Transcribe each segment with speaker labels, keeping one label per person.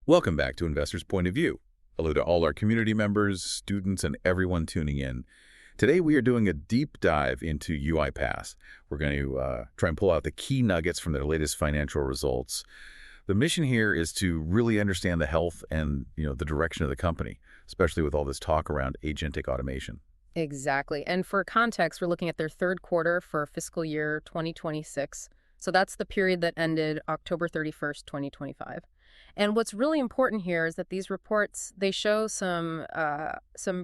Speaker 1: Welcome back to Investors Point of View. Hello to all our community members, students, and everyone tuning in. Today we are doing a deep dive into UiPath. We're going to try and pull out the key nuggets from their latest financial results. The mission here is to really understand the health and the direction of the company, especially with all this talk around agentic automation.
Speaker 2: Exactly. And for context, we're looking at their third quarter for fiscal year 2026. So that's the period that ended October 31st, 2025. And what's really important here is that these reports, they show some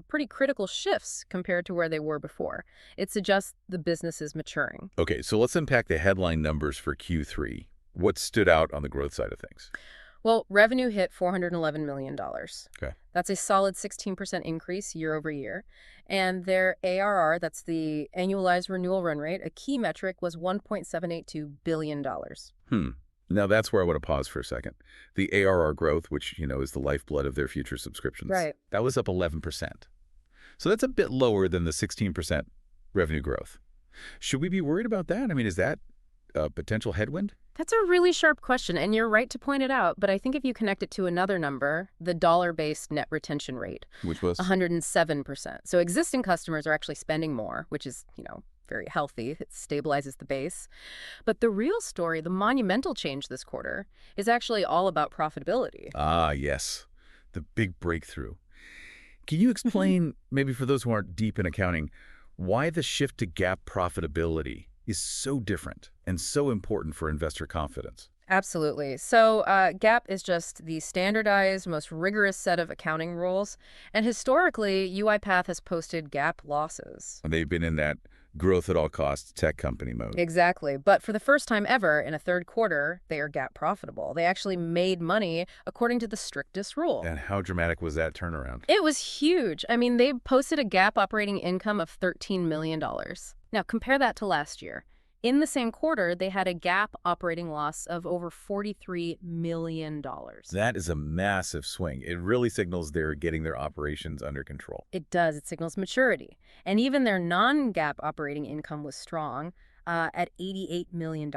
Speaker 2: pretty critical shifts compared to where they were before. It suggests the business is maturing.
Speaker 1: Okay, so let's unpack the headline numbers for Q3. What stood out on the growth side of things?
Speaker 2: Well, revenue hit $411 million.
Speaker 1: Okay.
Speaker 2: That's a solid 16% increase year over year. And their ARR, that's the annualized renewal run rate, a key metric, was $1.782 billion.
Speaker 1: Now that's where I want to pause for a second. The ARR growth, which, is the lifeblood of their future subscriptions,
Speaker 2: Right.
Speaker 1: that was up 11%. So that's a bit lower than the 16% revenue growth. Should we be worried about that? I mean, is that a potential headwind?
Speaker 2: That's a really sharp question, and you're right to point it out. But I think if you connect it to another number, the dollar-based net retention rate,
Speaker 1: Which was?
Speaker 2: 107%. So existing customers are actually spending more, which is, very healthy. It stabilizes the base. But the real story, the monumental change this quarter, is actually all about profitability.
Speaker 1: Ah, yes. The big breakthrough. Can you explain, maybe for those who aren't deep in accounting, why the shift to GAAP profitability is so different and so important for investor confidence?
Speaker 2: Absolutely. So GAAP is just the standardized, most rigorous set of accounting rules. And historically, UiPath has posted GAAP losses.
Speaker 1: And they've been in that growth at all costs tech company mode.
Speaker 2: Exactly. But for the first time ever, in a third quarter, they are GAAP profitable. They actually made money according to the strictest rule.
Speaker 1: And how dramatic was that turnaround?
Speaker 2: It was huge. I mean, they posted a GAAP operating income of $13 million. Now, compare that to last year. In the same quarter, they had a GAAP operating loss of over $43 million.
Speaker 1: That is a massive swing. It really signals they're getting their operations under control.
Speaker 2: It does. It signals maturity. And even their non-GAAP operating income was strong at $88 million.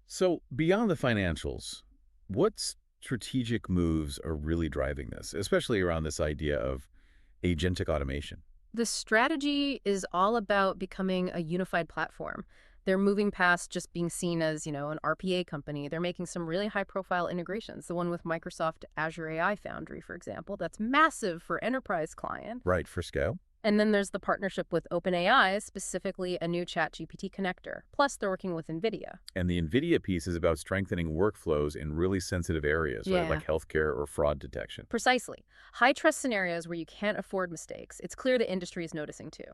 Speaker 1: So beyond the financials, what strategic moves are really driving this, especially around this idea of agentic automation?
Speaker 2: The strategy is all about becoming a unified platform. They're moving past just being seen as, an RPA company. They're making some really high-profile integrations. The one with Microsoft Azure AI Foundry, for example, that's massive for enterprise client.
Speaker 1: Right, for scale.
Speaker 2: And then there's the partnership with OpenAI, specifically a new ChatGPT connector. Plus, they're working with NVIDIA.
Speaker 1: And the NVIDIA piece is about strengthening workflows in really sensitive areas, right?
Speaker 2: Yeah.
Speaker 1: Like healthcare or fraud detection.
Speaker 2: Precisely. High-trust scenarios where you can't afford mistakes. It's clear the industry is noticing, too.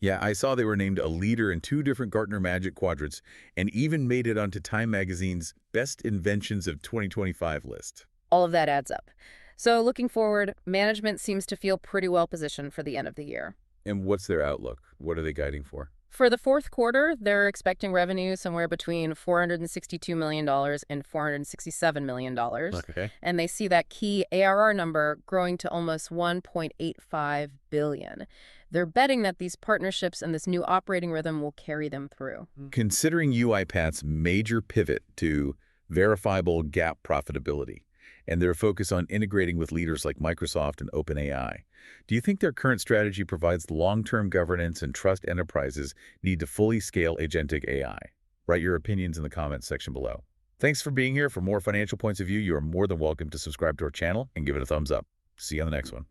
Speaker 1: Yeah, I saw they were named a leader in 2 different Gartner Magic Quadrants and even made it onto Time Magazine's Best Inventions of 2025 list.
Speaker 2: All of that adds up. So looking forward, management seems to feel pretty well positioned for the end of the year.
Speaker 1: And what's their outlook? What are they guiding for?
Speaker 2: For the fourth quarter, they're expecting revenue somewhere between $462 million and $467 million.
Speaker 1: Okay.
Speaker 2: And they see that key ARR number growing to almost $1.85 billion. They're betting that these partnerships and this new operating rhythm will carry them through.
Speaker 1: Considering UiPath's major pivot to verifiable GAAP profitability and their focus on integrating with leaders like Microsoft and OpenAI, do you think their current strategy provides long-term governance and trust enterprises need to fully scale agentic AI? Write your opinions in the comments section below. Thanks for being here. For more financial points of view, you are more than welcome to subscribe to our channel and give it a thumbs up. See you on the next one.